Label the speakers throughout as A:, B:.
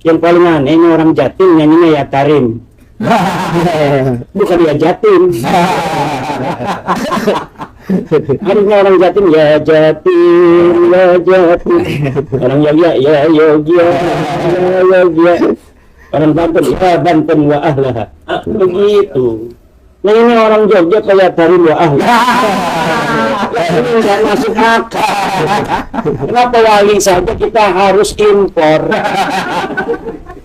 A: Yang paling aneh ini orang Jatim nyanyinya ya Tarim. Bukan ya Jatim. Harusnya orang Jatim ya Jatim, ya Jatim. Orang Yogya ya Yogya, ya Yogya. Orang Banten ya Banten wa ahlah. Begitu. Nah ini orang Jogja kayak Tarim wa ahlah. Ini nggak masuk akal. Kenapa wali saja kita harus impor?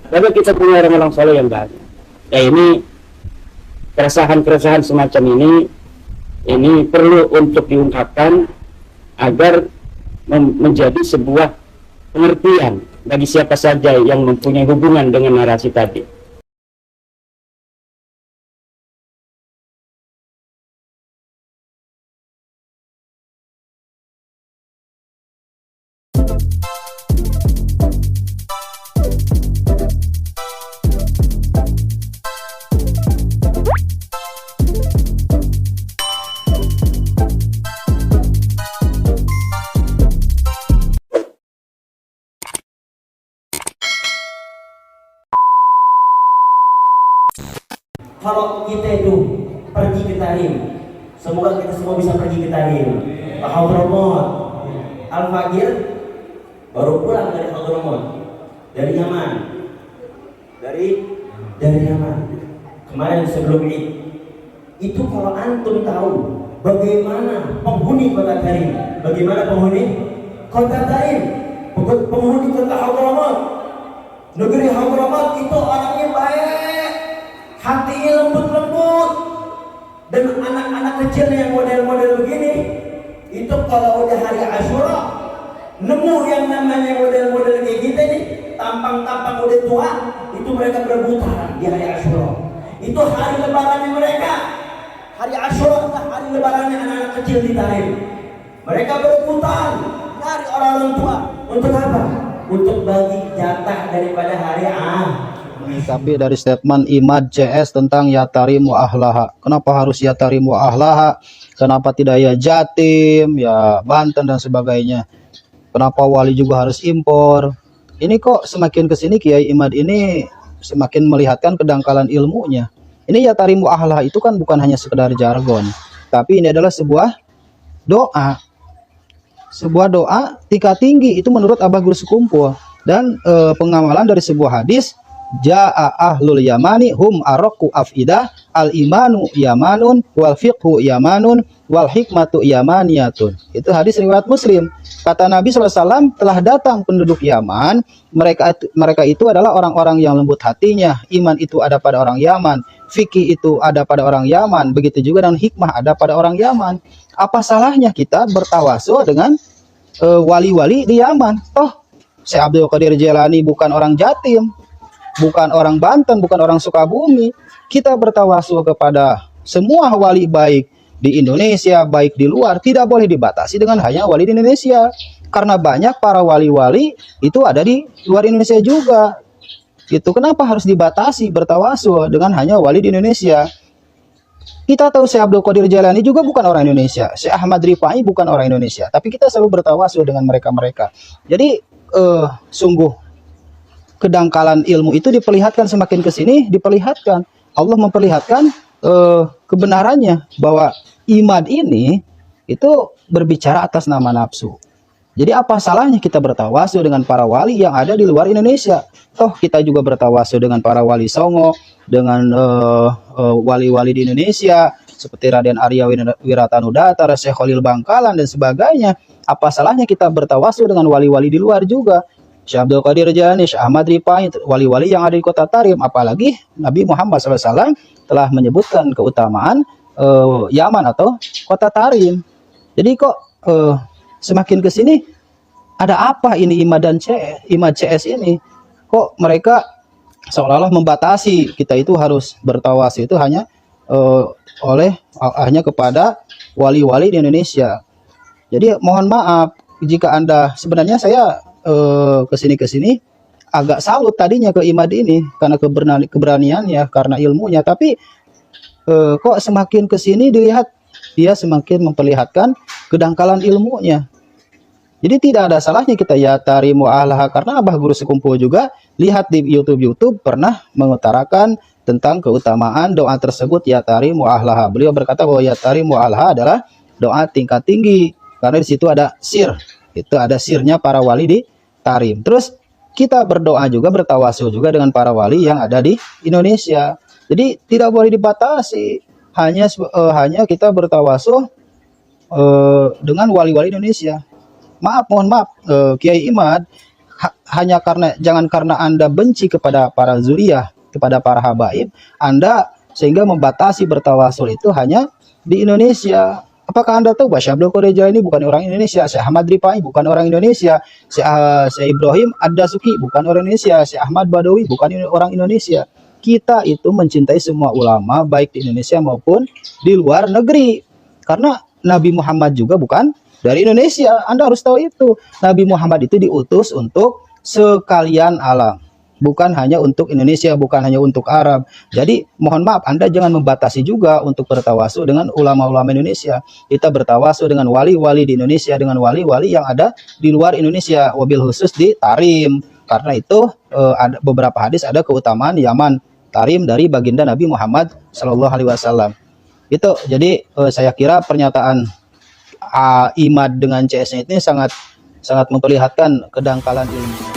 A: Tapi kita punya orang-orang soleh yang baik. Ya ini keresahan-keresahan semacam ini perlu untuk diungkapkan agar menjadi sebuah pengertian bagi siapa saja yang mempunyai hubungan dengan narasi tadi.
B: Kalau kita itu pergi ke Tarim, semoga kita semua bisa pergi ke Tarim. Hadramut, Al-Faqir baru pulang dari Hadramut, dari Yaman, dari Yaman. Kemarin sebelum Id, itu kalau antum tahu bagaimana penghuni kota Tarim, bagaimana penghuni kota Tarim, penghuni kota Hadramut, negeri Hadramut itu orangnya baik, hatinya lembut-lembut, dan anak-anak kecil yang model-model begini itu kalau udah hari Asyura nemu yang namanya model-model kayak kita nih, tampang-tampang udah tua, itu mereka berebutan di hari Asyura. Itu hari lebarannya mereka. Hari Asyura adalah hari lebarannya anak-anak kecil di Tarim. Mereka berebutan dari orang tua untuk apa? Untuk bagi jatah daripada hari
C: Tapi dari statement Imad CS tentang ya tarimu ahlaha, kenapa harus ya tarimu ahlaha? Kenapa tidak ya Jatim, ya Banten dan sebagainya? Kenapa wali juga harus impor? Ini kok semakin kesini Kiai Imad ini semakin melihatkan kedangkalan ilmunya. Ini ya tarimu ahlaha itu kan bukan hanya sekedar jargon, tapi ini adalah sebuah doa. Sebuah doa tingkat tinggi itu menurut Abah Guru Sekumpul, dan pengamalan dari sebuah hadis, Ja'a ahlul yamani hum araqu afidah al imanu yamanun wal fiqhu yamanun wal hikmatu yamaniyatun. Itu hadis riwayat Muslim. Kata Nabi SAW, telah datang penduduk Yaman, mereka itu adalah orang-orang yang lembut hatinya, iman itu ada pada orang Yaman, fikih itu ada pada orang Yaman, begitu juga dan hikmah ada pada orang Yaman. Apa salahnya kita bertawasul dengan wali-wali di Yaman? Toh Syekh Abdul Qadir Jailani bukan orang Jatim, bukan orang Banten, bukan orang Sukabumi. Kita bertawasul kepada semua wali baik di Indonesia, baik di luar. Tidak boleh dibatasi dengan hanya wali di Indonesia, karena banyak para wali-wali itu ada di luar Indonesia juga. Itu kenapa harus dibatasi bertawasul dengan hanya wali di Indonesia? Kita tahu Syekh Abdul Qadir Jailani juga bukan orang Indonesia, Syekh Ahmad Rifai bukan orang Indonesia, tapi kita selalu bertawasul dengan mereka-mereka. Jadi sungguh kedangkalan ilmu itu diperlihatkan semakin ke sini, diperlihatkan. Allah memperlihatkan kebenarannya bahwa Imad ini itu berbicara atas nama nafsu. Jadi apa salahnya kita bertawasul dengan para wali yang ada di luar Indonesia? Toh kita juga bertawasul dengan para wali Songo, dengan wali-wali di Indonesia seperti Raden Arya Wiratanudata, Syekh Khalil Bangkalan dan sebagainya. Apa salahnya kita bertawasul dengan wali-wali di luar juga? Syekh Abdul Qadir Jailani, Syekh Ahmad Rifai, wali-wali yang ada di kota Tarim. Apalagi Nabi Muhammad SAW telah menyebutkan keutamaan Yaman atau kota Tarim. Jadi kok semakin ke sini ada apa ini Imad CS ini? Kok mereka seolah-olah membatasi kita itu harus bertawasul itu hanya hanya kepada wali-wali di Indonesia. Jadi mohon maaf jika Anda, sebenarnya saya kesini agak salut tadinya ke Imad ini karena keberaniannya, karena ilmunya, tapi kok semakin kesini dilihat dia semakin memperlihatkan kedangkalan ilmunya. Jadi tidak ada salahnya kita ya tarimu ahlaha, karena Abah Guru Sekumpul juga lihat di YouTube pernah mengutarakan tentang keutamaan doa tersebut ya tarimu ahlaha. Beliau berkata bahwa ya tarimu ahlaha adalah doa tingkat tinggi karena di situ ada sir. Itu ada sirnya para wali di tarim. Terus kita berdoa juga, bertawasul juga dengan para wali yang ada di Indonesia. Jadi tidak boleh dibatasi. Hanya kita bertawasul dengan wali-wali Indonesia. Mohon maaf, Kiai Imad, hanya jangan karena Anda benci kepada para zuriyah, kepada para habaib, Anda sehingga membatasi bertawasul itu hanya di Indonesia. Apakah Anda tahu bahwa Syekh Abdul Qadir Jailani bukan orang Indonesia, Syekh Ahmad Rifai bukan orang Indonesia, Syekh Ibrahim Ad-Dasuki bukan orang Indonesia, Syekh Ahmad Badawi bukan orang Indonesia. Kita itu mencintai semua ulama baik di Indonesia maupun di luar negeri. Karena Nabi Muhammad juga bukan dari Indonesia. Anda harus tahu itu. Nabi Muhammad itu diutus untuk sekalian alam. Bukan hanya untuk Indonesia, bukan hanya untuk Arab. Jadi mohon maaf, Anda jangan membatasi juga untuk bertawasul dengan ulama-ulama Indonesia. Kita bertawasul dengan wali-wali di Indonesia, dengan wali-wali yang ada di luar Indonesia, wabil khusus di Tarim. Karena itu ada beberapa hadis ada keutamaan Yaman Tarim dari baginda Nabi Muhammad SAW. Itu jadi saya kira pernyataan Imad dengan CS-nya ini sangat memperlihatkan kedangkalan ilmu.